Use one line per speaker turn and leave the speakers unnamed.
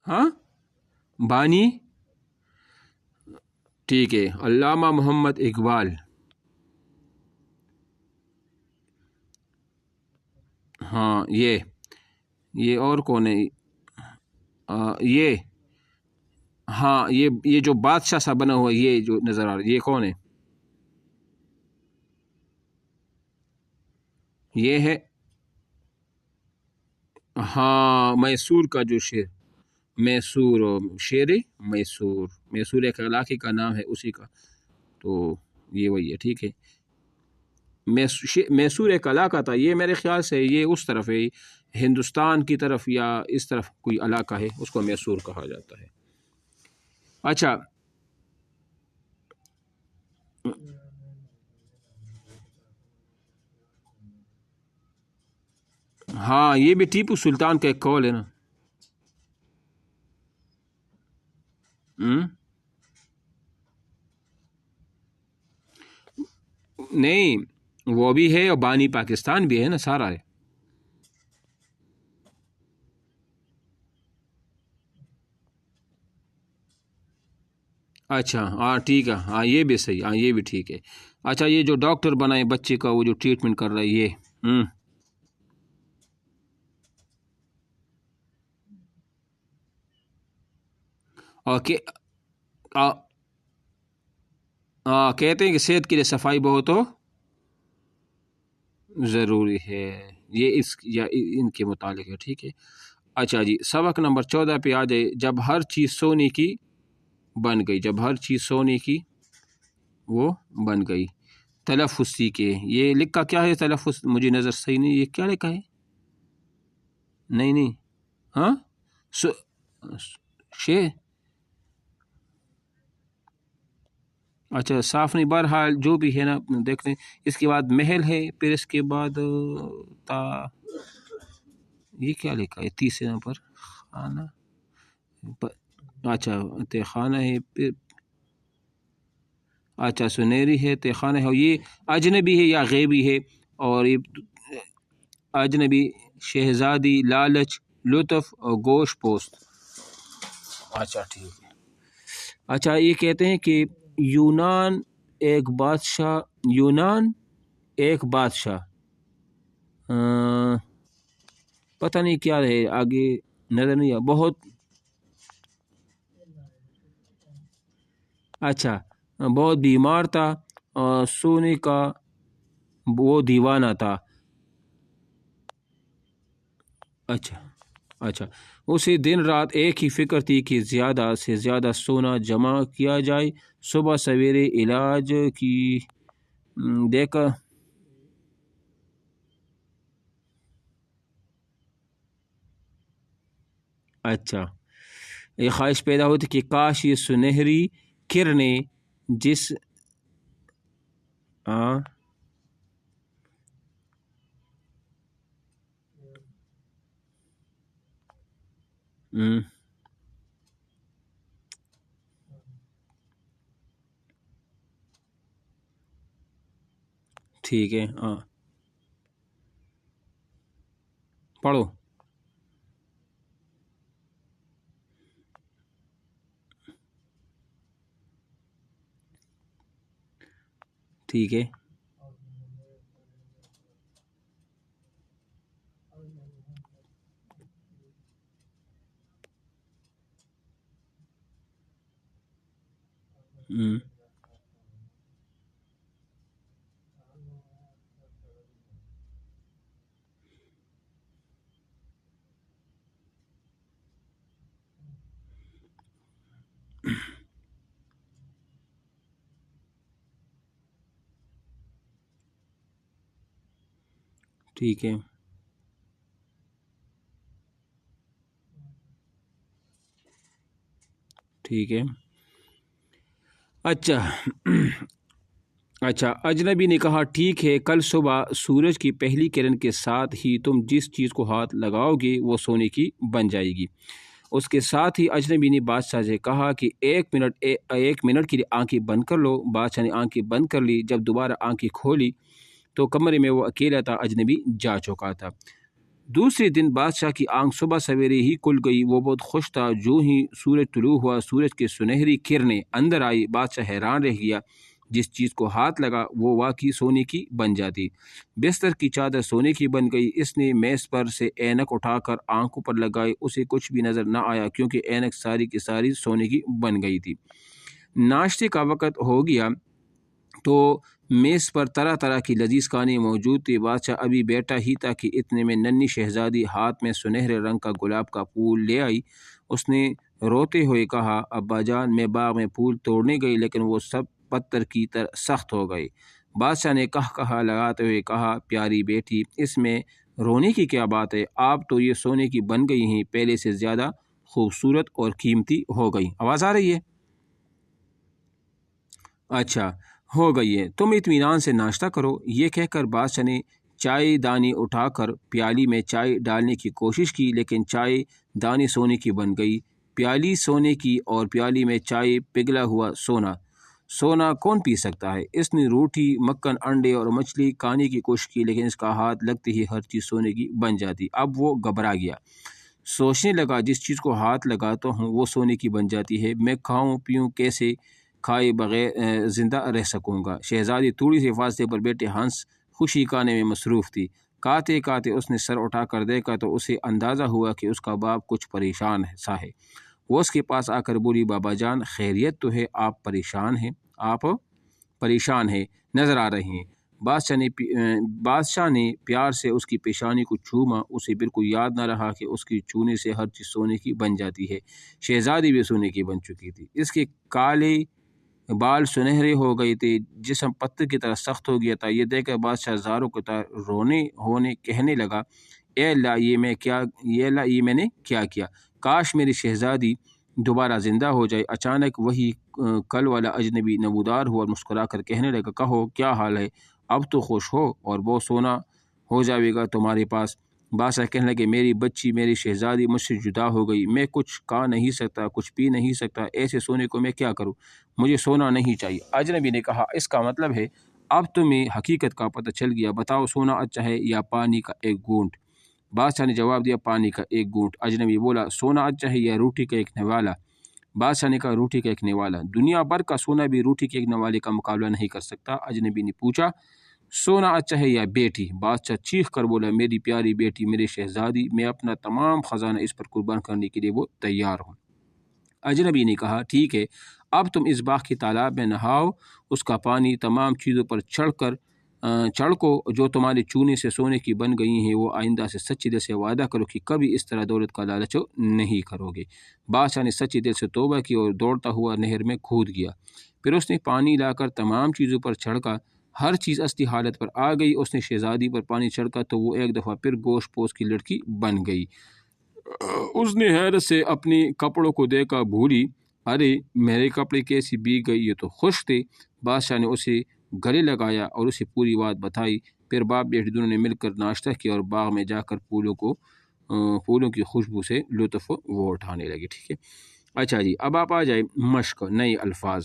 ہاں بانی، ٹھیک ہے، علامہ محمد اقبال، ہاں یہ اور کون ہے؟ یہ ہاں یہ جو بادشاہ سا بنا ہوا ہے، یہ جو نظر آ رہا ہے، یہ کون ہے؟ یہ ہے ہاں میسور کا جو شیر، میسور، شیر میسور، میسور ایک علاقے کا نام ہے اسی کا، تو یہ وہی ہے، ٹھیک ہے۔ میسور ایک علاقہ تھا، یہ میرے خیال سے یہ اس طرف ہے، ہندوستان کی طرف یا اس طرف کوئی علاقہ ہے، اس کو میسور کہا جاتا ہے۔ اچھا ہاں یہ بھی ٹیپو سلطان کا ایک قول ہے نا۔ نہیں وہ بھی ہے، اور بانی پاکستان بھی ہے نا، سارا ہے۔ اچھا ہاں ٹھیک ہے، ہاں یہ بھی صحیح، ہاں یہ بھی ٹھیک ہے۔ اچھا یہ جو ڈاکٹر بنائے بچے کا، وہ جو ٹریٹمنٹ کر رہا ہے یہ اور کہتے ہیں کہ صحت کے لیے صفائی بہت ہو ضروری ہے، یہ یا ان کے متعلق ہے، ٹھیک ہے۔ اچھا جی سبق نمبر 14 پہ آ جائے، جب ہر چیز سونے کی بن گئی، جب ہر چیز سونے کی وہ بن گئی، تلفظ سیکھے۔ یہ لکھا کیا ہے تلفظ؟ مجھے نظر صحیح نہیں، یہ کیا لکھا ہے؟ نہیں ہاں شے اچھا صاف نہیں، بہرحال جو بھی ہے نا دیکھتے ہیں۔ اس کے بعد محل ہے، پھر اس کے بعد تا یہ کیا لکھا ہے تیسرے نمبر؟ خانہ، اچھا خانہ ہے، پھر اچھا سنہری ہے، خانہ ہے، یہ اجنبی ہے یا غیبی ہے؟ اور یہ اجنبی، شہزادی، لالچ، لطف اور گوش پوست۔ اچھا ٹھیک ہے۔ اچھا یہ کہتے ہیں کہ یونان ایک بادشاہ پتہ نہیں کیا ہے، آگے نظر نہیں آ بہت، اچھا بہت بیمار تھا، اور سونے کا وہ دیوانہ تھا۔ اچھا اسے دن رات ایک ہی فکر تھی کہ زیادہ سے زیادہ سونا جمع کیا جائے، صبح سویرے علاج کی دیکھا۔ اچھا یہ خواہش پیدا ہوتی کہ کاش یہ سنہری کرنیں جس ٹھیک ہے ہاں پڑھو۔ ٹھیک ہے ٹھیک ہے ٹھیک ہے۔ اچھا اجنبی نے کہا ٹھیک ہے، کل صبح سورج کی پہلی کرن کے ساتھ ہی تم جس چیز کو ہاتھ لگاؤ گے وہ سونے کی بن جائے گی۔ اس کے ساتھ ہی اجنبی نے بادشاہ سے کہا کہ ایک منٹ کے لیے آنکھیں بند کر لو۔ بادشاہ نے آنکھیں بند کر لی، جب دوبارہ آنکھیں کھولی تو کمرے میں وہ اکیلا تھا، اجنبی جا چکا تھا۔ دوسرے دن بادشاہ کی آنکھ صبح سویرے ہی کھل گئی، وہ بہت خوش تھا۔ جو ہی سورج طلوع ہوا، سورج کی سنہری کرنیں اندر آئی، بادشاہ حیران رہ گیا۔ جس چیز کو ہاتھ لگا وہ واقعی سونے کی بن جاتی۔ بستر کی چادر سونے کی بن گئی۔ اس نے میز پر سے اینک اٹھا کر آنکھوں پر لگائی، اسے کچھ بھی نظر نہ آیا کیونکہ اینک ساری کی ساری سونے کی بن گئی تھی۔ ناشتے کا وقت ہو گیا تو میز پر طرح طرح کی لذیذ کھانے موجود تھے۔ بادشاہ ابھی بیٹھا ہی تھا کہ اتنے میں ننھی شہزادی ہاتھ میں سنہرے رنگ کا گلاب کا پھول لے آئی۔ اس نے روتے ہوئے کہا، ابا جان، میں باغ میں پھول توڑنے گئی لیکن وہ سب پتھر کی طرح سخت ہو گئے۔ بادشاہ نے کہا لگاتے ہوئے کہا، پیاری بیٹی، اس میں رونے کی کیا بات ہے؟ آپ تو یہ سونے کی بن گئی ہیں، پہلے سے زیادہ خوبصورت اور قیمتی ہو گئی۔ آواز آ رہی ہے؟ اچھا، ہو گئی ہے، تم اطمینان سے ناشتہ کرو۔ یہ کہہ کر بادشاہ نے چائے دانی اٹھا کر پیالی میں چائے ڈالنے کی کوشش کی لیکن چائے دانی سونے کی بن گئی۔ پیالی سونے کی اور پیالی میں چائے پگھلا ہوا سونا۔ سونا کون پی سکتا ہے؟ اس نے روٹی، مکھن، انڈے اور مچھلی کھانے کی کوشش کی لیکن اس کا ہاتھ لگتے ہی ہر چیز سونے کی بن جاتی۔ اب وہ گھبرا گیا، سوچنے لگا، جس چیز کو ہاتھ لگاتا ہوں وہ سونے کی بن جاتی ہے، میں کھاؤں پیوں کیسے؟ کھائے بغیر زندہ رہ سکوں گا؟ شہزادی تھوڑی سی فاصلے پر بیٹھے ہنس خوشی کھانے میں مصروف تھی۔ کھاتے کھاتے اس نے سر اٹھا کر دیکھا تو اسے اندازہ ہوا کہ اس کا باپ کچھ پریشان سا ہے۔ وہ اس کے پاس آ کر بولی، بابا جان، خیریت تو ہے؟ آپ پریشان ہیں نظر آ رہے ہیں۔ بادشاہ نے پیار سے اس کی پیشانی کو چوما۔ اسے بالکل یاد نہ رہا کہ اس کی چونے سے ہر چیز سونے کی بن جاتی ہے۔ شہزادی بھی سونے کی بن چکی تھی۔ اس کے کالے بال سنہرے ہو گئے تھے، جسم پتھر کی طرح سخت ہو گیا تھا۔ یہ دیکھ کر بادشاہ زاروں کی طرح رونے کہنے لگا، اے اللہ، یہ میں نے کیا کیا؟ کاش میری شہزادی دوبارہ زندہ ہو جائے۔ اچانک وہی کل والا اجنبی نمودار ہوا اور مسکرا کر کہنے لگا، کہو کیا حال ہے؟ اب تو خوش ہو اور وہ سونا ہو جائے گا تمہارے پاس۔ بادشاہ کہنے لگے، میری بچی، میری شہزادی مجھ سے جدا ہو گئی، میں کچھ کھا نہیں سکتا، کچھ پی نہیں سکتا، ایسے سونے کو میں کیا کروں؟ مجھے سونا نہیں چاہیے۔ اجنبی نے کہا، اس کا مطلب ہے اب تمہیں حقیقت کا پتہ چل گیا، بتاؤ سونا اچھا ہے یا پانی کا ایک گھونٹ؟ بادشاہ نے جواب دیا، پانی کا ایک گھونٹ۔ اجنبی بولا، سونا اچھا ہے یا روٹی کا ایک نوالا؟ بادشاہ نے کہا، روٹی کا ایک نوالا۔ دنیا بھر کا سونا بھی روٹی کے ایک نوالے کا مقابلہ نہیں کر سکتا۔ اجنبی نے پوچھا، سونا اچھا ہے یا بیٹی؟ بادشاہ چیخ کر بولا، میری پیاری بیٹی، میری شہزادی، میں اپنا تمام خزانہ اس پر قربان کرنے کے لیے وہ تیار ہوں۔ اجنبی نے کہا، ٹھیک ہے، اب تم اس باغ کی تالاب میں نہاؤ، اس کا پانی تمام چیزوں پر چھڑکو جو تمہارے چونے سے سونے کی بن گئی ہیں۔ وہ آئندہ سے سچے دل سے وعدہ کرو کہ کبھی اس طرح دولت کا لالچ نہیں کرو گے۔ بادشاہ نے سچے دل سے توبہ کی اور دوڑتا ہوا نہر میں کود گیا۔ پھر اس نے پانی لا کر تمام چیزوں پر چھڑکا، ہر چیز اصلی حالت پر آ گئی۔ اس نے شہزادی پر پانی چھڑکا تو وہ ایک دفعہ پھر گوشت پوش کی لڑکی بن گئی۔ اس نے حیرت سے اپنے کپڑوں کو دیکھا، بولی، ارے میرے کپڑے کیسی بھیگ گئی، یہ تو خشک تھے۔ بادشاہ نے اسے گلے لگایا اور اسے پوری بات بتائی۔ پھر باپ بیٹی دونوں نے مل کر ناشتہ کیا اور باغ میں جا کر پھولوں کی خوشبو سے لطف وہ اٹھانے لگے۔ ٹھیک ہے، اچھا جی، اب آپ آ جائے مشق، نئے الفاظ۔